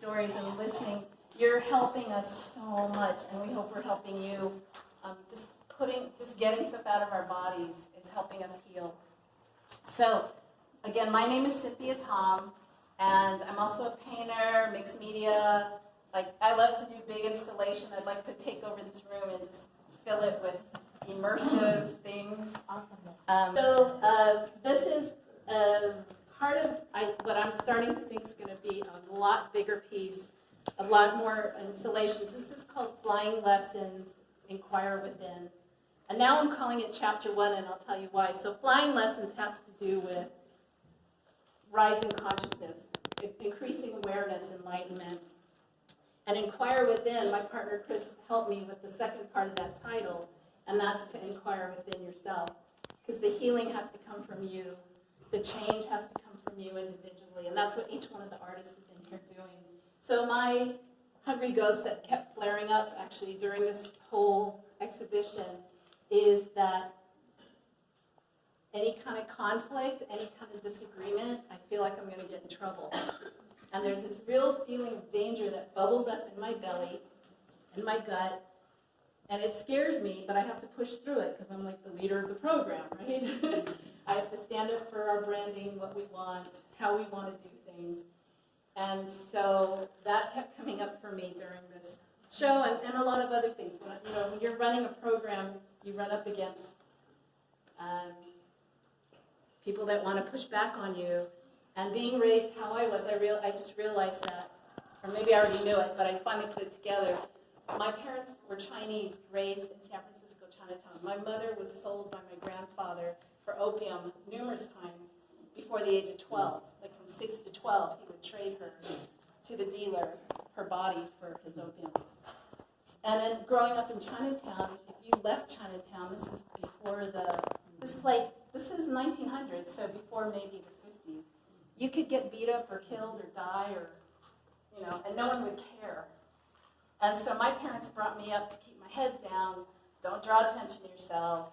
stories and listening. You're helping us so much, and we hope we're helping you. Just getting stuff out of our bodies is helping us heal. So, again, my name is Cynthia Tom, and I'm also a painter, mixed media. I love to do big installation. I'd like to take over this room and just fill it with immersive things. Awesome. This is part of what I'm starting to think is going to be a lot bigger piece, a lot more installations. This is called Flying Lessons, Inquire Within. And now I'm calling it Chapter 1, and I'll tell you why. So Flying Lessons has to do with rising consciousness, increasing awareness, enlightenment. And Inquire Within, my partner Chris helped me with the second part of that title, and that's to inquire within yourself. Because the healing has to come from you. The change has to come from you individually, and that's what each one of the artists is in here doing. So my hungry ghost that kept flaring up actually during this whole exhibition is that any kind of conflict, any kind of disagreement, I feel like I'm going to get in trouble. And there's this real feeling of danger that bubbles up in my belly, in my gut, and it scares me, but I have to push through it because I'm like the leader of the program, right? I have to stand up for our branding, what we want, how we want to do things. And so that kept coming up for me during this show and a lot of other things. When you're running a program, you run up against people that want to push back on you. And being raised how I was, I just realized that, or maybe I already knew it, but I finally put it together. My parents were Chinese, raised in San Francisco, Chinatown. My mother was sold by my grandfather for opium numerous times before the age of 12. Like from 6 to 12, he would trade her to the dealer, her body for his opium. And then growing up in Chinatown, if you left Chinatown, this is 1900, so before maybe the 50s, you could get beat up or killed or die and no one would care. And so my parents brought me up to keep my head down, don't draw attention to yourself,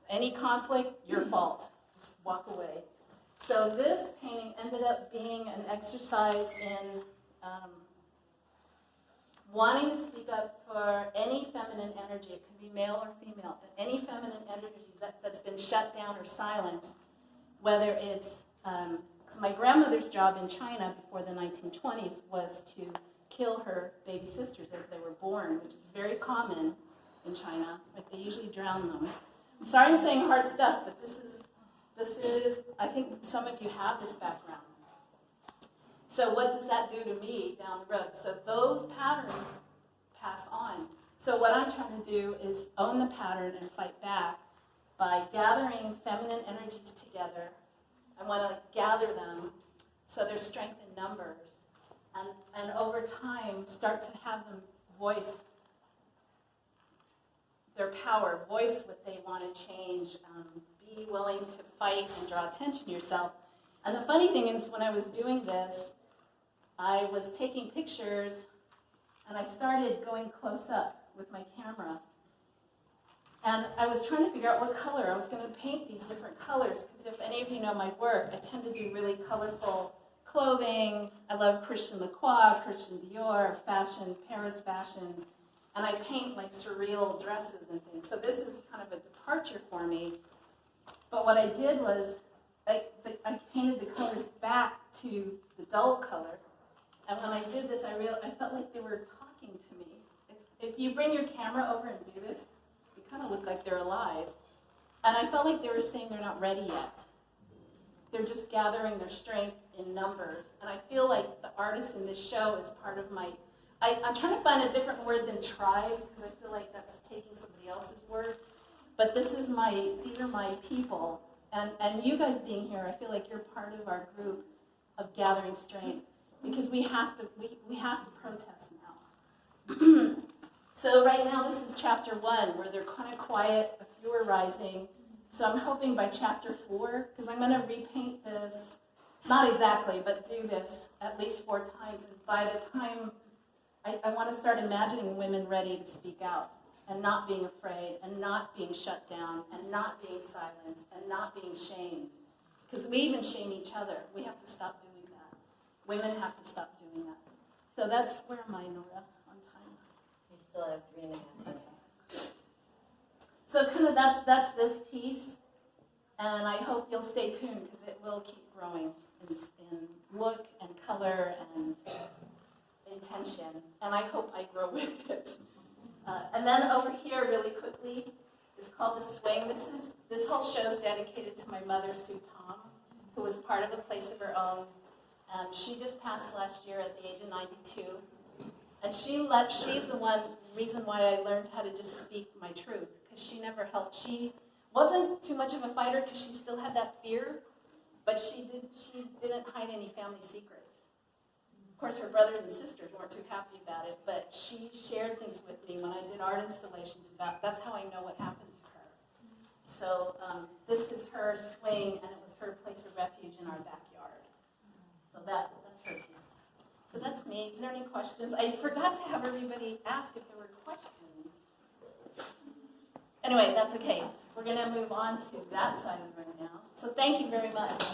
any conflict, your fault, just walk away. So this painting ended up being an exercise in wanting to speak up for any feminine energy. It can be male or female, but any feminine energy that's been shut down or silenced, whether it's, because my grandmother's job in China before the 1920s was to kill her baby sisters as they were born, which is very common in China. Like they usually drown them. I'm sorry I'm saying hard stuff, but this is, I think some of you have this background. So what does that do to me down the road? So those patterns pass on. So what I'm trying to do is own the pattern and fight back by gathering feminine energies together. I want to gather them so there's strength in numbers. And over time, start to have them voice their power, voice what they want to change, be willing to fight and draw attention to yourself. And the funny thing is, when I was doing this, I was taking pictures, and I started going close up with my camera. And I was trying to figure out what color. I was going to paint these different colors, because if any of you know my work, I tend to do really colorful clothing. I love Christian Lacroix, Christian Dior, fashion, Paris fashion. And I paint like surreal dresses and things. So this is kind of a departure for me. But what I did was, I painted the colors back to the dull color. And when I did this, I felt like they were talking to me. If you bring your camera over and do this, they kind of look like they're alive. And I felt like they were saying they're not ready yet. They're just gathering their strength in numbers. And I feel like the artist in this show is part of my... I'm trying to find a different word than tribe, because I feel like that's taking somebody else's word. But these are my people. And you guys being here, I feel like you're part of our group of gathering strength. Because we have to protest now. So right now this is chapter 1, where they're kind of quiet, a few are rising. So I'm hoping by chapter 4, because I'm going to repaint this, not exactly, but do this at least 4 times. And by the time, I want to start imagining women ready to speak out, and not being afraid, and not being shut down, and not being silenced, and not being shamed. Because we even shame each other. We have to stop doing that. women have to stop doing that. So that's, where am I, Nora, on time? You still have 3.5 minutes. Okay. So kind of that's this piece, and I hope you'll stay tuned because it will keep growing in look and color and intention, and I hope I grow with it. And then over here, really quickly, is called The Swing. This whole show is dedicated to my mother, Cynthia Tom, who was part of A Place of Her Own. She just passed last year at the age of 92. And she's the reason why I learned how to just speak my truth, because she never helped. She wasn't too much of a fighter because she still had that fear, but she didn't hide any family secrets. Of course, her brothers and sisters weren't too happy about it, but she shared things with me when I did art installations about, that's how I know what happened to her. So this is her swing, and it was her place of refuge in our backyard. So that's her piece. So that's me. Is there any questions? I forgot to have everybody ask if there were questions. Anyway, that's okay. We're going to move on to that side of the room now. So thank you very much.